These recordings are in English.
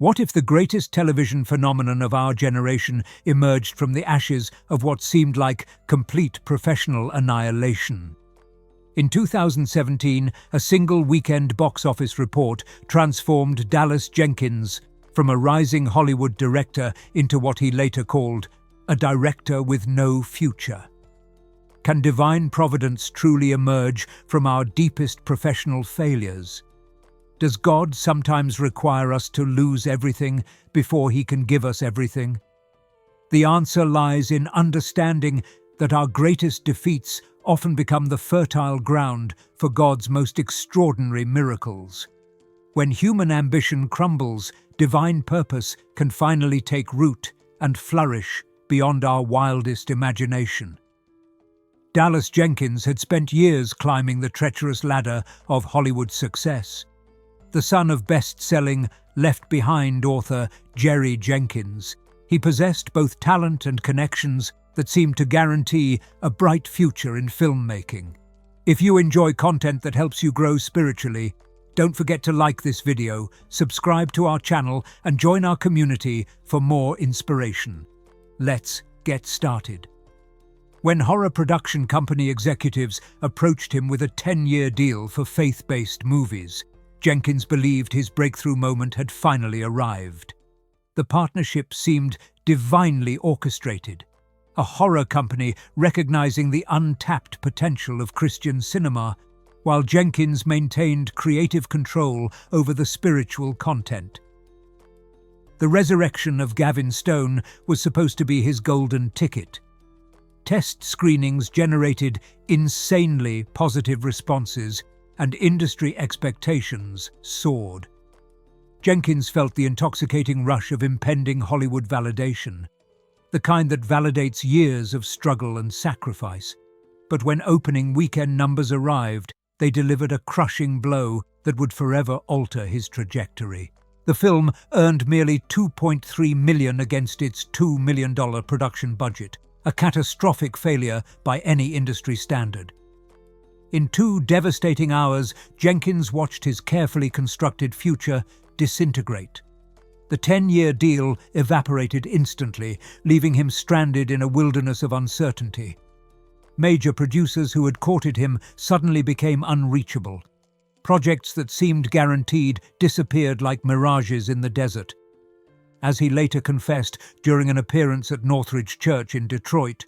What if the greatest television phenomenon of our generation emerged from the ashes of what seemed like complete professional annihilation? In 2017, a single weekend box office report transformed Dallas Jenkins from a rising Hollywood director into what he later called a director with no future. Can divine providence truly emerge from our deepest professional failures? Does God sometimes require us to lose everything before He can give us everything? The answer lies in understanding that our greatest defeats often become the fertile ground for God's most extraordinary miracles. When human ambition crumbles, divine purpose can finally take root and flourish beyond our wildest imagination. Dallas Jenkins had spent years climbing the treacherous ladder of Hollywood success. The son of best-selling Left Behind author Jerry Jenkins, he possessed both talent and connections that seemed to guarantee a bright future in filmmaking. If you enjoy content that helps you grow spiritually, don't forget to like this video, subscribe to our channel, and join our community for more inspiration. Let's get started. When horror production company executives approached him with a 10-year deal for faith-based movies, Jenkins believed his breakthrough moment had finally arrived. The partnership seemed divinely orchestrated, a horror company recognizing the untapped potential of Christian cinema, while Jenkins maintained creative control over the spiritual content. The resurrection of Gavin Stone was supposed to be his golden ticket. Test screenings generated insanely positive responses, and industry expectations soared. Jenkins felt the intoxicating rush of impending Hollywood validation, the kind that validates years of struggle and sacrifice. But when opening weekend numbers arrived, they delivered a crushing blow that would forever alter his trajectory. The film earned merely $2.3 million against its $2 million production budget, a catastrophic failure by any industry standard. In 2 devastating hours, Jenkins watched his carefully constructed future disintegrate. The 10-year deal evaporated instantly, leaving him stranded in a wilderness of uncertainty. Major producers who had courted him suddenly became unreachable. Projects that seemed guaranteed disappeared like mirages in the desert. As he later confessed during an appearance at Northridge Church in Detroit,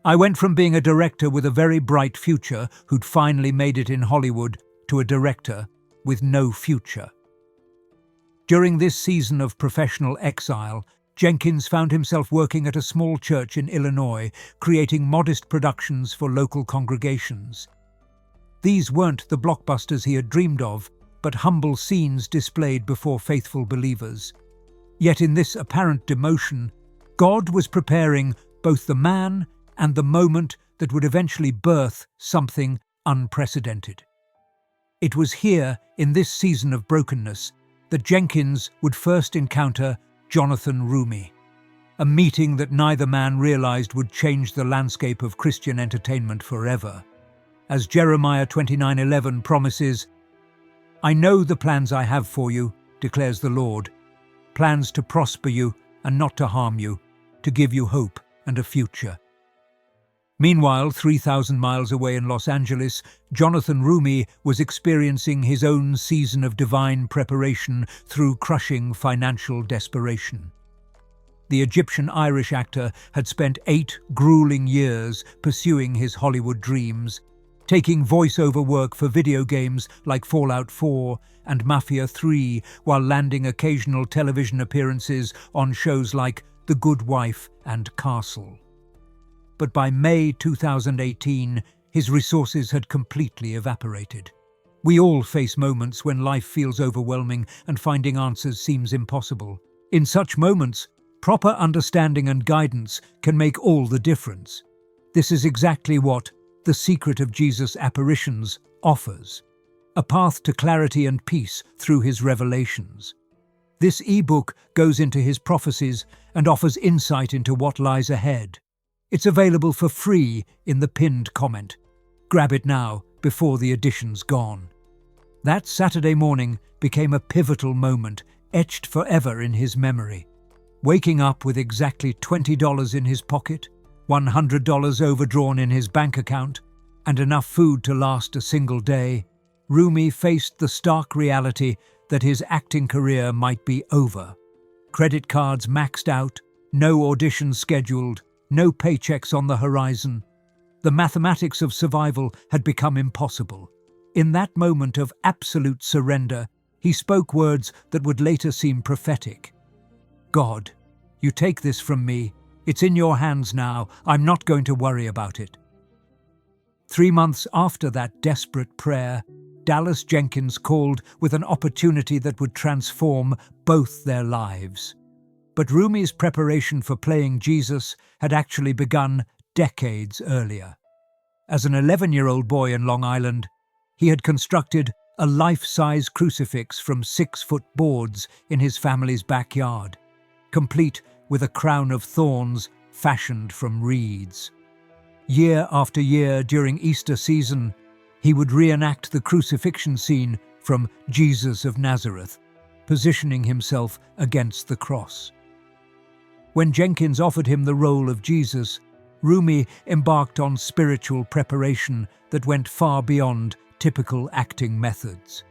"I went from being a director with a very bright future who'd finally made it in Hollywood to a director with no future." During this season of professional exile, Jenkins found himself working at a small church in Illinois, creating modest productions for local congregations. These weren't the blockbusters he had dreamed of, but humble scenes displayed before faithful believers. Yet in this apparent demotion, God was preparing both the man and the moment that would eventually birth something unprecedented. It was here, in this season of brokenness, that Jenkins would first encounter Jonathan Roumie, a meeting that neither man realized would change the landscape of Christian entertainment forever. As Jeremiah 29:11 promises, "I know the plans I have for you, declares the Lord, plans to prosper you and not to harm you, to give you hope and a future." Meanwhile, 3,000 miles away in Los Angeles, Jonathan Roumie was experiencing his own season of divine preparation through crushing financial desperation. The Egyptian-Irish actor had spent 8 grueling years pursuing his Hollywood dreams, taking voice-over work for video games like Fallout 4 and Mafia 3, while landing occasional television appearances on shows like The Good Wife and Castle. But by May 2018, his resources had completely evaporated. We all face moments when life feels overwhelming and finding answers seems impossible. In such moments, proper understanding and guidance can make all the difference. This is exactly what The Secret of Jesus' Apparitions offers: a path to clarity and peace through his revelations. This ebook goes into his prophecies and offers insight into what lies ahead. It's available for free in the pinned comment. Grab it now, before the edition's gone. That Saturday morning became a pivotal moment etched forever in his memory. Waking up with exactly $20 in his pocket, $100 overdrawn in his bank account, and enough food to last a single day, Rumi faced the stark reality that his acting career might be over. Credit cards maxed out, no auditions scheduled, no paychecks on the horizon. The mathematics of survival had become impossible. In that moment of absolute surrender, he spoke words that would later seem prophetic. "God, you take this from me. It's in your hands now. I'm not going to worry about it." 3 months after that desperate prayer, Dallas Jenkins called with an opportunity that would transform both their lives. But Rumi's preparation for playing Jesus had actually begun decades earlier. As an 11-year-old boy in Long Island, he had constructed a life-size crucifix from 6-foot boards in his family's backyard, complete with a crown of thorns fashioned from reeds. Year after year during Easter season, he would reenact the crucifixion scene from Jesus of Nazareth, positioning himself against the cross. When Jenkins offered him the role of Jesus, Rumi embarked on spiritual preparation that went far beyond typical acting methods.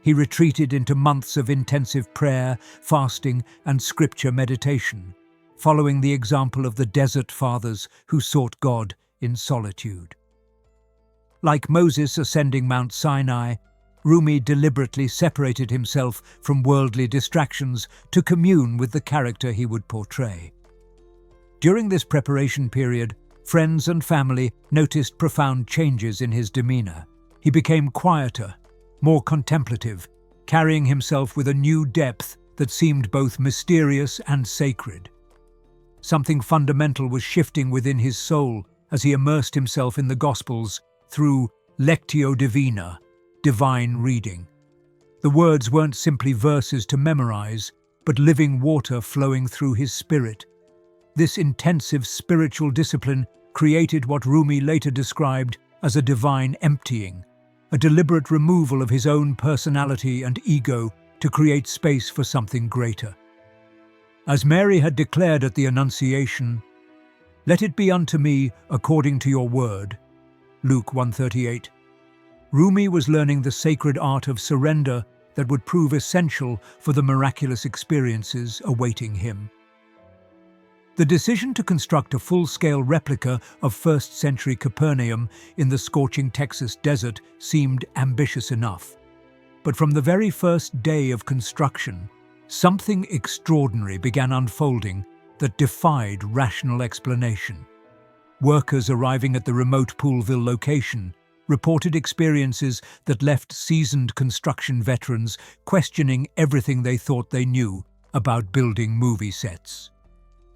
He retreated into months of intensive prayer, fasting, and scripture meditation, following the example of the Desert Fathers who sought God in solitude. Like Moses ascending Mount Sinai, Rumi deliberately separated himself from worldly distractions to commune with the character he would portray. During this preparation period, friends and family noticed profound changes in his demeanor. He became quieter, more contemplative, carrying himself with a new depth that seemed both mysterious and sacred. Something fundamental was shifting within his soul as he immersed himself in the Gospels through Lectio Divina, divine reading. The words weren't simply verses to memorize, but living water flowing through his spirit. This intensive spiritual discipline created what Rumi later described as a divine emptying, a deliberate removal of his own personality and ego to create space for something greater. As Mary had declared at the Annunciation, "Let it be unto me according to your word," Luke 1:38. Rumi was learning the sacred art of surrender that would prove essential for the miraculous experiences awaiting him. The decision to construct a full-scale replica of 1st-century Capernaum in the scorching Texas desert seemed ambitious enough. But from the very first day of construction, something extraordinary began unfolding that defied rational explanation. Workers arriving at the remote Poolville location reported experiences that left seasoned construction veterans questioning everything they thought they knew about building movie sets.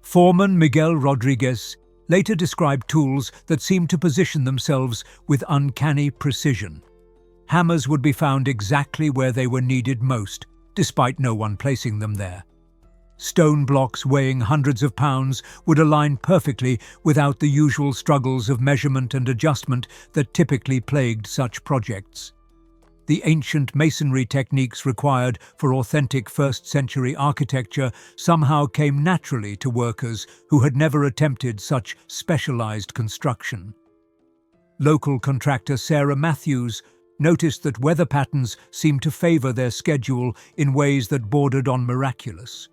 Foreman Miguel Rodriguez later described tools that seemed to position themselves with uncanny precision. Hammers would be found exactly where they were needed most, despite no one placing them there. Stone blocks weighing hundreds of pounds would align perfectly without the usual struggles of measurement and adjustment that typically plagued such projects. The ancient masonry techniques required for authentic 1st-century architecture somehow came naturally to workers who had never attempted such specialized construction. Local contractor Sarah Matthews noticed that weather patterns seemed to favor their schedule in ways that bordered on miraculous.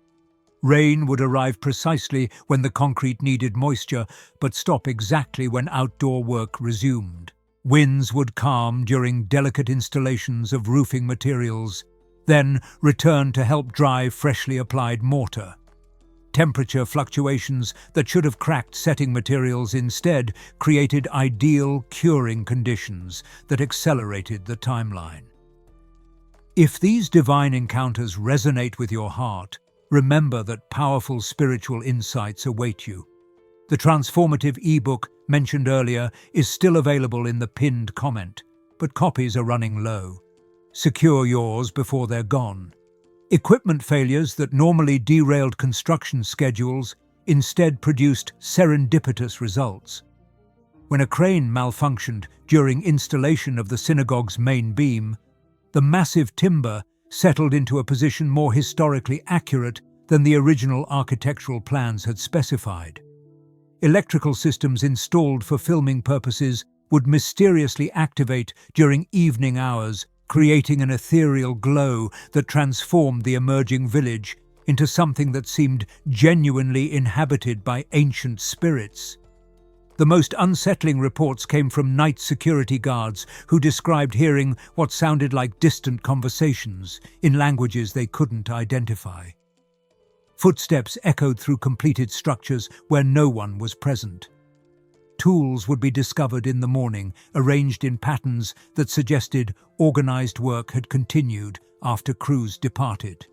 Rain would arrive precisely when the concrete needed moisture, but stop exactly when outdoor work resumed. Winds would calm during delicate installations of roofing materials, then return to help dry freshly applied mortar. Temperature fluctuations that should have cracked setting materials instead created ideal curing conditions that accelerated the timeline. If these divine encounters resonate with your heart, remember that powerful spiritual insights await you. The transformative ebook mentioned earlier is still available in the pinned comment, but copies are running low. Secure yours before they're gone. Equipment failures that normally derailed construction schedules instead produced serendipitous results. When a crane malfunctioned during installation of the synagogue's main beam, the massive timber settled into a position more historically accurate than the original architectural plans had specified. Electrical systems installed for filming purposes would mysteriously activate during evening hours, creating an ethereal glow that transformed the emerging village into something that seemed genuinely inhabited by ancient spirits. The most unsettling reports came from night security guards who described hearing what sounded like distant conversations in languages they couldn't identify. Footsteps echoed through completed structures where no one was present. Tools would be discovered in the morning, arranged in patterns that suggested organized work had continued after crews departed.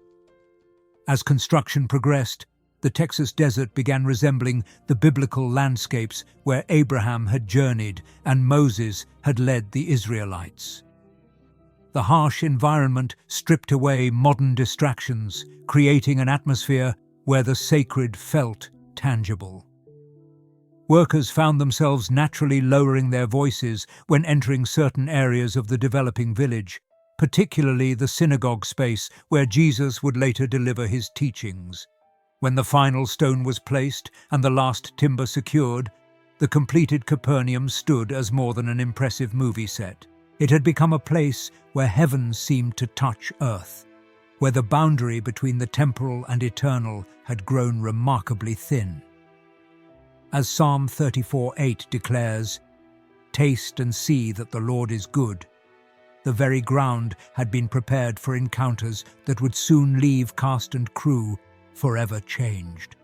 As construction progressed, the Texas desert began resembling the biblical landscapes where Abraham had journeyed and Moses had led the Israelites. The harsh environment stripped away modern distractions, creating an atmosphere where the sacred felt tangible. Workers found themselves naturally lowering their voices when entering certain areas of the developing village, particularly the synagogue space where Jesus would later deliver his teachings. When the final stone was placed and the last timber secured, the completed Capernaum stood as more than an impressive movie set. It had become a place where heaven seemed to touch earth, where the boundary between the temporal and eternal had grown remarkably thin. As Psalm 34:8 declares, "Taste and see that the Lord is good." The very ground had been prepared for encounters that would soon leave cast and crew forever changed.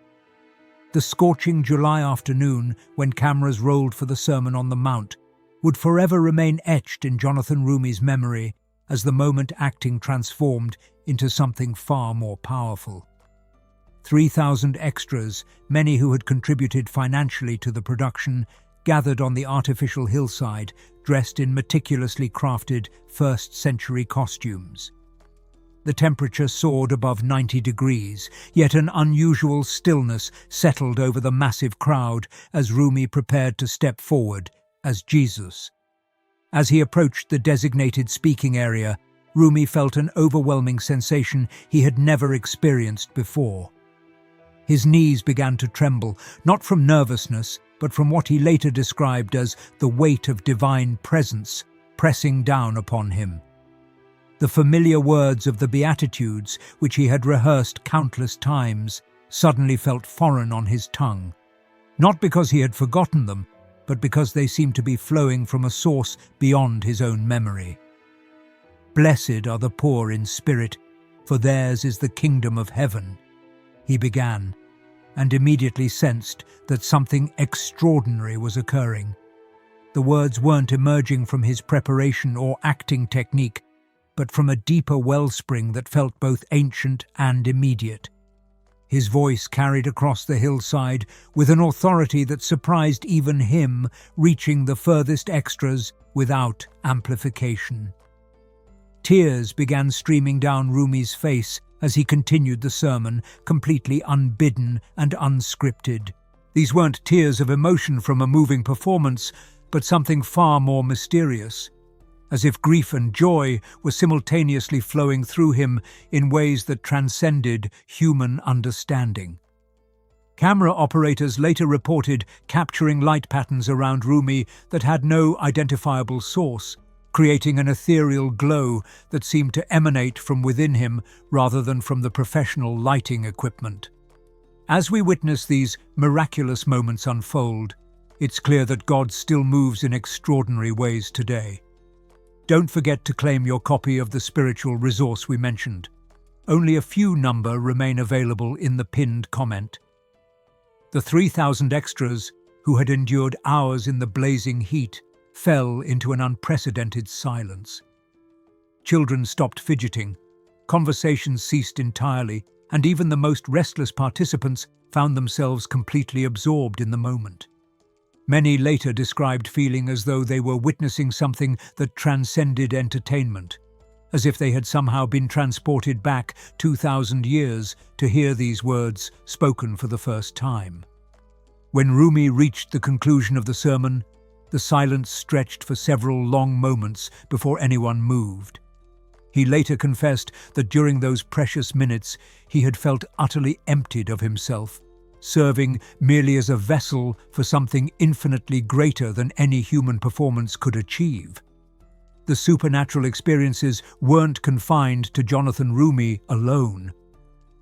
The scorching July afternoon, when cameras rolled for the Sermon on the Mount, would forever remain etched in Jonathan Rumi's memory as the moment acting transformed into something far more powerful. 3,000 extras, many who had contributed financially to the production, gathered on the artificial hillside, dressed in meticulously crafted first-century costumes. The temperature soared above 90 degrees, yet an unusual stillness settled over the massive crowd as Rumi prepared to step forward as Jesus. As he approached the designated speaking area, Rumi felt an overwhelming sensation he had never experienced before. His knees began to tremble, not from nervousness, but from what he later described as the weight of divine presence pressing down upon him. The familiar words of the Beatitudes, which he had rehearsed countless times, suddenly felt foreign on his tongue. Not because he had forgotten them, but because they seemed to be flowing from a source beyond his own memory. "Blessed are the poor in spirit, for theirs is the kingdom of heaven," he began, and immediately sensed that something extraordinary was occurring. The words weren't emerging from his preparation or acting technique, but from a deeper wellspring that felt both ancient and immediate. His voice carried across the hillside with an authority that surprised even him, reaching the furthest extras without amplification. Tears began streaming down Rumi's face as he continued the sermon, completely unbidden and unscripted. These weren't tears of emotion from a moving performance, but something far more mysterious, as if grief and joy were simultaneously flowing through him in ways that transcended human understanding. Camera operators later reported capturing light patterns around Rumi that had no identifiable source, creating an ethereal glow that seemed to emanate from within him rather than from the professional lighting equipment. As we witness these miraculous moments unfold, it's clear that God still moves in extraordinary ways today. Don't forget to claim your copy of the spiritual resource we mentioned. Only a few number remain available in the pinned comment. The 3,000 extras, who had endured hours in the blazing heat, fell into an unprecedented silence. Children stopped fidgeting, conversations ceased entirely, and even the most restless participants found themselves completely absorbed in the moment. Many later described feeling as though they were witnessing something that transcended entertainment, as if they had somehow been transported back 2,000 years to hear these words spoken for the first time. When Rumi reached the conclusion of the sermon, the silence stretched for several long moments before anyone moved. He later confessed that during those precious minutes he had felt utterly emptied of himself, serving merely as a vessel for something infinitely greater than any human performance could achieve. The supernatural experiences weren't confined to Jonathan Rumi alone.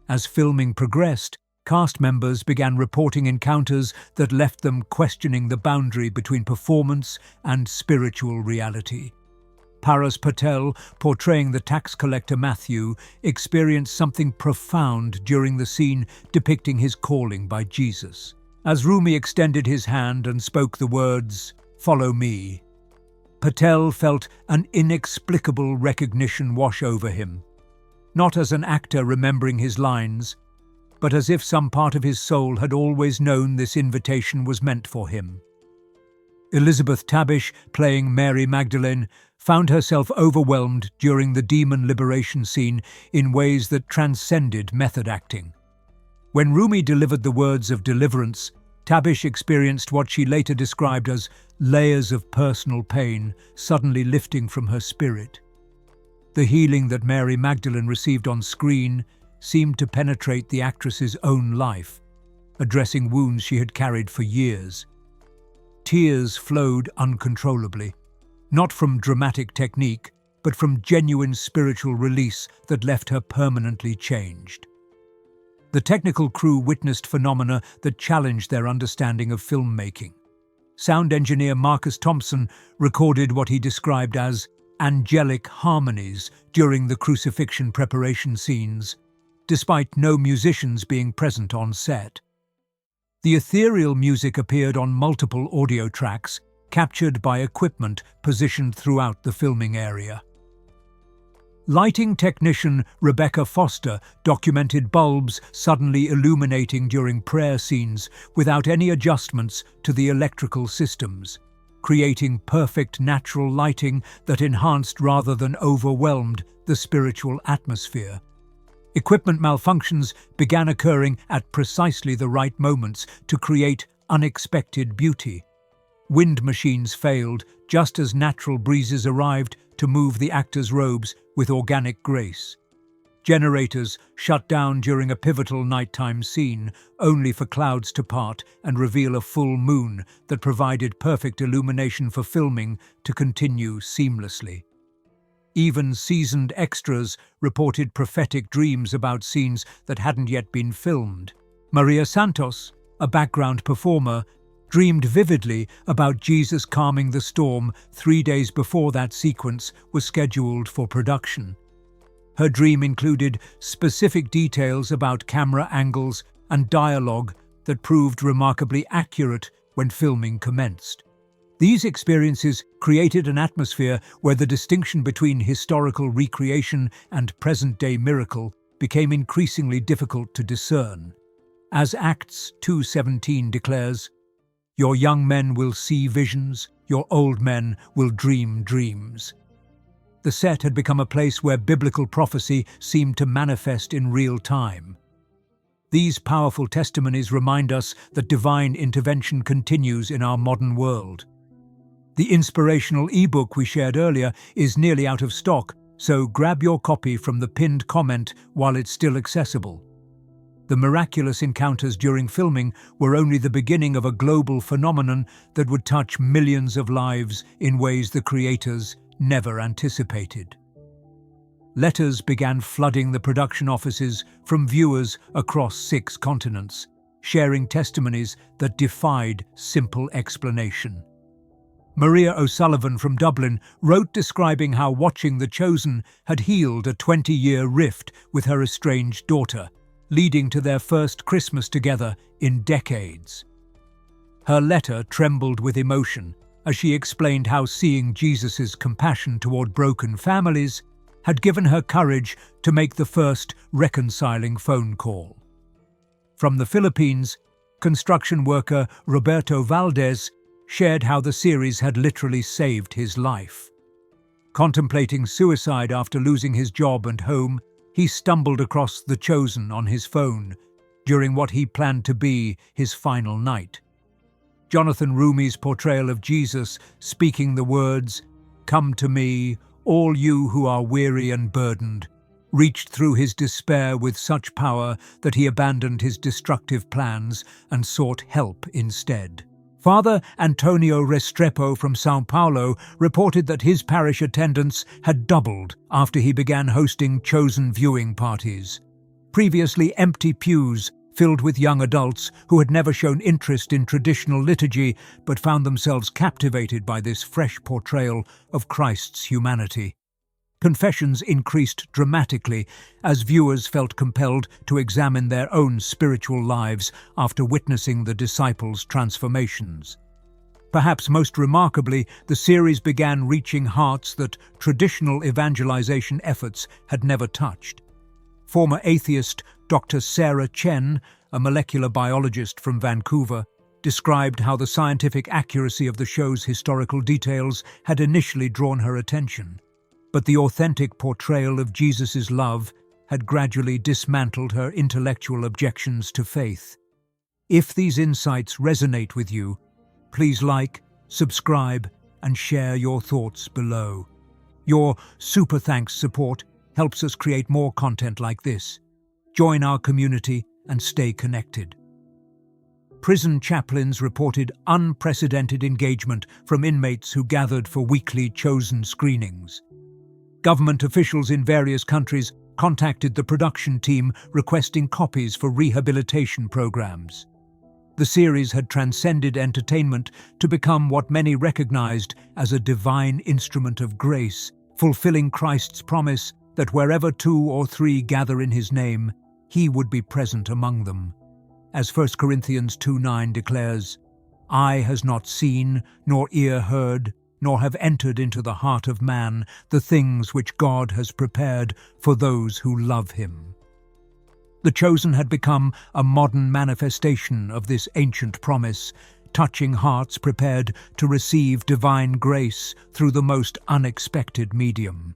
As filming progressed, cast members began reporting encounters that left them questioning the boundary between performance and spiritual reality. Paras Patel, portraying the tax collector Matthew, experienced something profound during the scene depicting his calling by Jesus. As Rumi extended his hand and spoke the words, "Follow me," Patel felt an inexplicable recognition wash over him, not as an actor remembering his lines, but as if some part of his soul had always known this invitation was meant for him. Elizabeth Tabish, playing Mary Magdalene, found herself overwhelmed during the demon liberation scene in ways that transcended method acting. When Rumi delivered the words of deliverance, Tabish experienced what she later described as layers of personal pain suddenly lifting from her spirit. The healing that Mary Magdalene received on screen seemed to penetrate the actress's own life, addressing wounds she had carried for years. Tears flowed uncontrollably, not from dramatic technique, but from genuine spiritual release that left her permanently changed. The technical crew witnessed phenomena that challenged their understanding of filmmaking. Sound engineer Marcus Thompson recorded what he described as angelic harmonies during the crucifixion preparation scenes, despite no musicians being present on set. The ethereal music appeared on multiple audio tracks, captured by equipment positioned throughout the filming area. Lighting technician Rebecca Foster documented bulbs suddenly illuminating during prayer scenes without any adjustments to the electrical systems, creating perfect natural lighting that enhanced rather than overwhelmed the spiritual atmosphere. Equipment malfunctions began occurring at precisely the right moments to create unexpected beauty. Wind machines failed just as natural breezes arrived to move the actors' robes with organic grace. Generators shut down during a pivotal nighttime scene, only for clouds to part and reveal a full moon that provided perfect illumination for filming to continue seamlessly. Even seasoned extras reported prophetic dreams about scenes that hadn't yet been filmed. Maria Santos, a background performer, dreamed vividly about Jesus calming the storm 3 days before that sequence was scheduled for production. Her dream included specific details about camera angles and dialogue that proved remarkably accurate when filming commenced. These experiences created an atmosphere where the distinction between historical recreation and present-day miracle became increasingly difficult to discern. As Acts 2:17 declares, "Your young men will see visions, your old men will dream dreams." The set had become a place where biblical prophecy seemed to manifest in real time. These powerful testimonies remind us that divine intervention continues in our modern world. The inspirational ebook we shared earlier is nearly out of stock, so grab your copy from the pinned comment while it's still accessible. The miraculous encounters during filming were only the beginning of a global phenomenon that would touch millions of lives in ways the creators never anticipated. Letters began flooding the production offices from viewers across 6 continents, sharing testimonies that defied simple explanation. Maria O'Sullivan from Dublin wrote describing how watching The Chosen had healed a 20-year rift with her estranged daughter, leading to their first Christmas together in decades. Her letter trembled with emotion as she explained how seeing Jesus' compassion toward broken families had given her courage to make the first reconciling phone call. From the Philippines, construction worker Roberto Valdez shared how the series had literally saved his life. Contemplating suicide after losing his job and home, he stumbled across The Chosen on his phone during what he planned to be his final night. Jonathan Rumi's portrayal of Jesus speaking the words, "Come to me, all you who are weary and burdened," reached through his despair with such power that he abandoned his destructive plans and sought help instead. Father Antonio Restrepo from São Paulo reported that his parish attendance had doubled after he began hosting chosen viewing parties. Previously empty pews filled with young adults who had never shown interest in traditional liturgy but found themselves captivated by this fresh portrayal of Christ's humanity. Confessions increased dramatically as viewers felt compelled to examine their own spiritual lives after witnessing the disciples' transformations. Perhaps most remarkably, the series began reaching hearts that traditional evangelization efforts had never touched. Former atheist Dr. Sarah Chen, a molecular biologist from Vancouver, described how the scientific accuracy of the show's historical details had initially drawn her attention. But the authentic portrayal of Jesus' love had gradually dismantled her intellectual objections to faith. If these insights resonate with you, please like, subscribe, and share your thoughts below. Your super thanks support helps us create more content like this. Join our community and stay connected. Prison chaplains reported unprecedented engagement from inmates who gathered for weekly chosen screenings. Government officials in various countries contacted the production team requesting copies for rehabilitation programs. The series had transcended entertainment to become what many recognized as a divine instrument of grace, fulfilling Christ's promise that wherever 2 or 3 gather in his name, he would be present among them. As 1 Corinthians 2:9 declares, "Eye has not seen, nor ear heard, nor have entered into the heart of man the things which God has prepared for those who love him." The Chosen had become a modern manifestation of this ancient promise, touching hearts prepared to receive divine grace through the most unexpected medium.